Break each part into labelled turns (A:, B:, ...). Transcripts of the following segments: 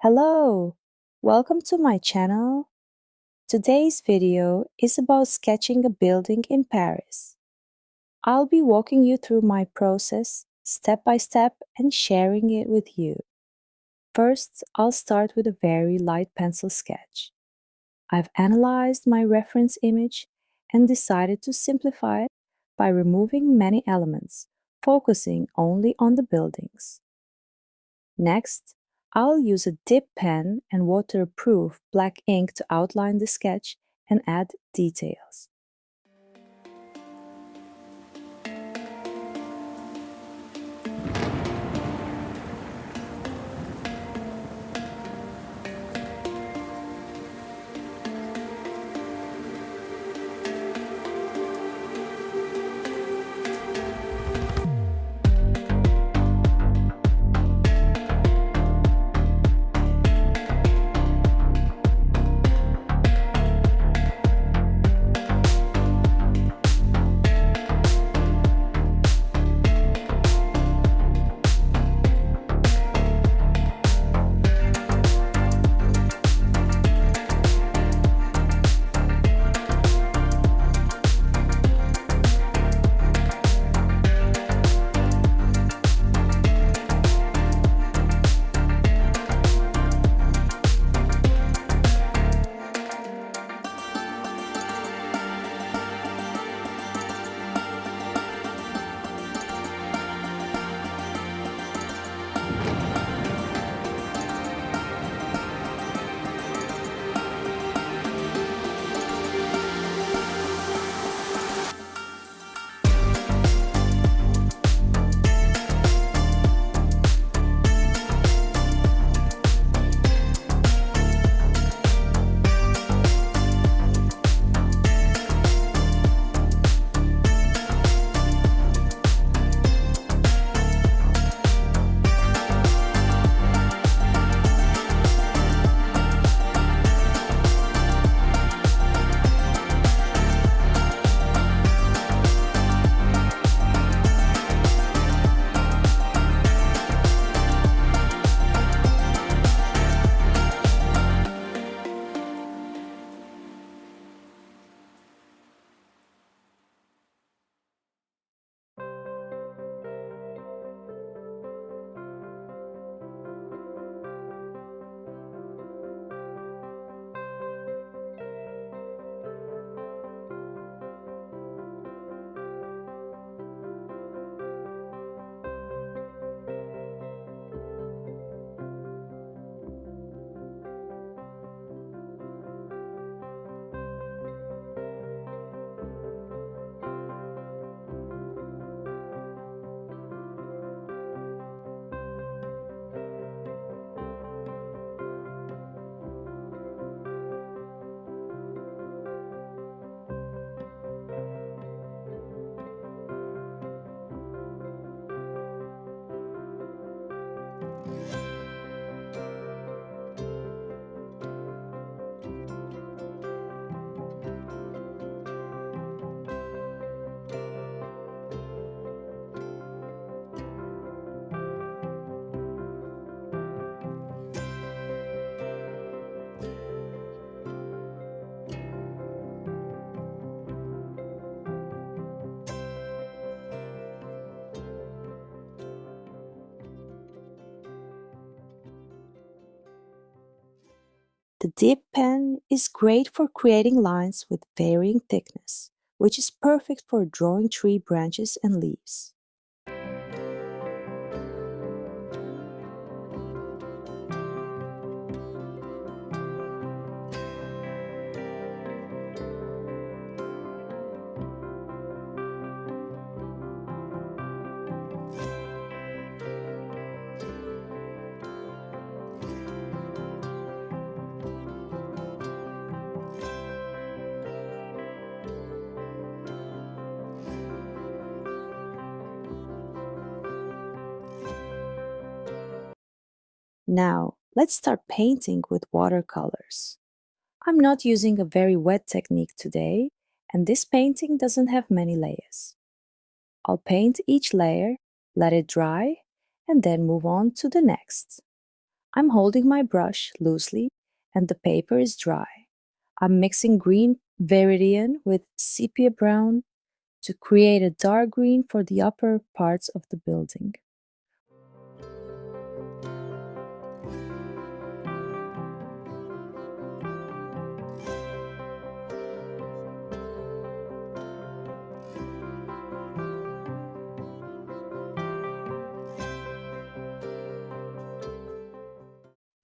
A: Hello! Welcome to my channel. Today's video is about sketching a building in Paris. I'll be walking you through my process step by step and sharing it with you. First, I'll start with a very light pencil sketch. I've analyzed my reference image and decided to simplify it by removing many elements, focusing only on the buildings. Next, I'll use a dip pen and waterproof black ink to outline the sketch and add details. The dip pen is great for creating lines with varying thickness, which is perfect for drawing tree branches and leaves. Now, let's start painting with watercolors. I'm not using a very wet technique today, and this painting doesn't have many layers. I'll paint each layer, let it dry, and then move on to the next. I'm holding my brush loosely and the paper is dry. I'm mixing green Viridian with sepia brown to create a dark green for the upper parts of the building.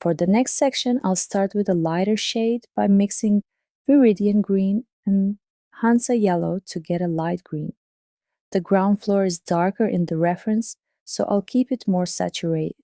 A: For the next section, I'll start with a lighter shade by mixing Viridian green and Hansa yellow to get a light green. The ground floor is darker in the reference, so I'll keep it more saturated.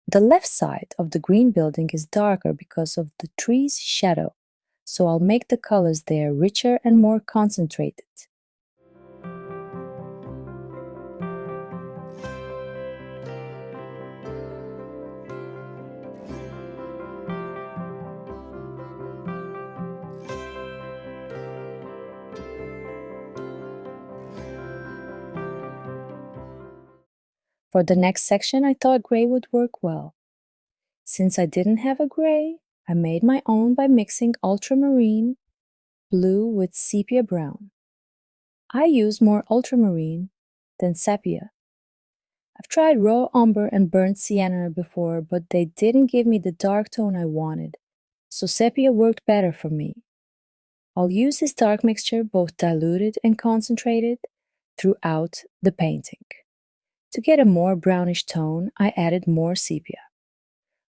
A: The left side of the green building is darker because of the tree's shadow, so I'll make the colors there richer and more concentrated. For the next section, I thought gray would work well. Since I didn't have a gray, I made my own by mixing ultramarine blue with sepia brown. I use more ultramarine than sepia. I've tried raw umber and burnt sienna before, but they didn't give me the dark tone I wanted, so sepia worked better for me. I'll use this dark mixture both diluted and concentrated throughout the painting. To get a more brownish tone, I added more sepia.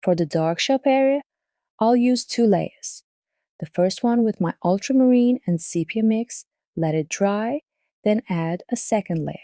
A: For the dark shop area, I'll use 2 layers. The first one with my ultramarine and sepia mix, let it dry, then add a second layer.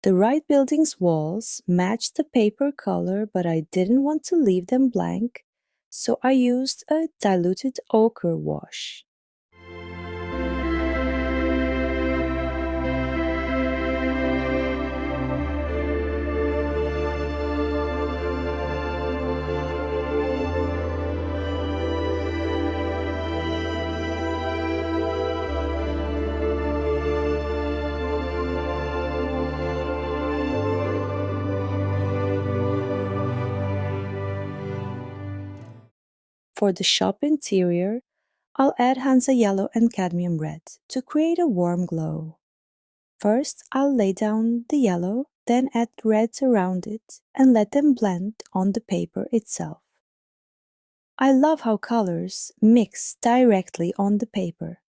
A: The right building's walls matched the paper color, but I didn't want to leave them blank, so I used a diluted ochre wash. For the shop interior, I'll add Hansa yellow and cadmium red to create a warm glow. First, I'll lay down the yellow, then add reds around it and let them blend on the paper itself. I love how colors mix directly on the paper.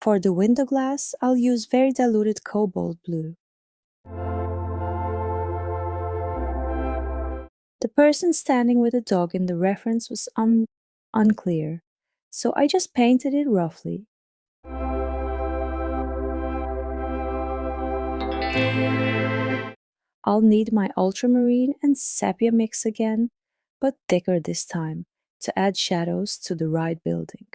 A: For the window glass, I'll use very diluted cobalt blue. The person standing with a dog in the reference was unclear, so I just painted it roughly. I'll need my ultramarine and sepia mix again, but thicker this time, to add shadows to the right building.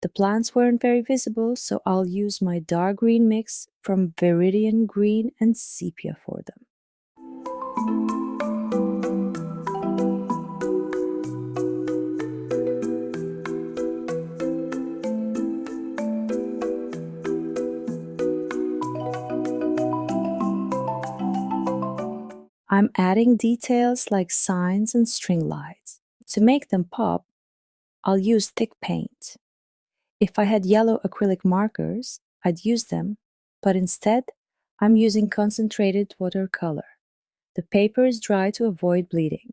A: The plants weren't very visible, so I'll use my dark green mix from Viridian Green and Sepia for them. I'm adding details like signs and string lights. To make them pop, I'll use thick paint. If I had yellow acrylic markers, I'd use them, but instead, I'm using concentrated watercolor. The paper is dry to avoid bleeding.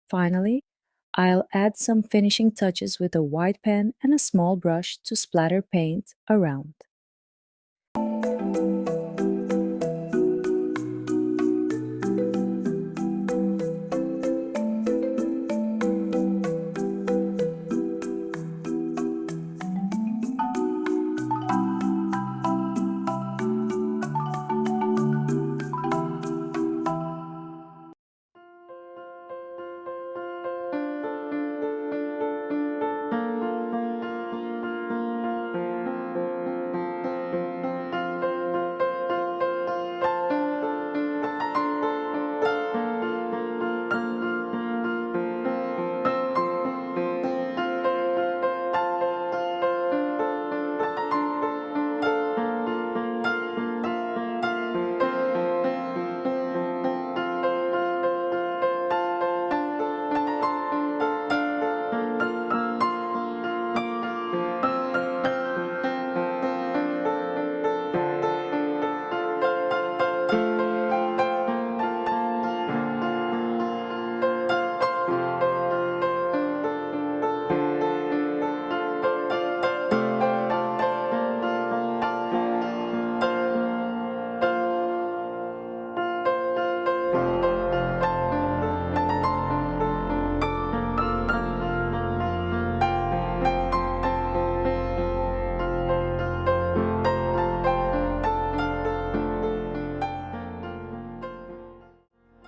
A: Finally, I'll add some finishing touches with a white pen and a small brush to splatter paint around.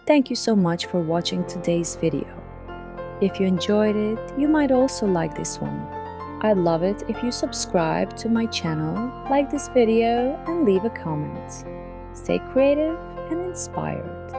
A: Thank you so much for watching today's video. If you enjoyed it, you might also like this one. I'd love it if you subscribe to my channel, like this video, and leave a comment. Stay creative and inspired.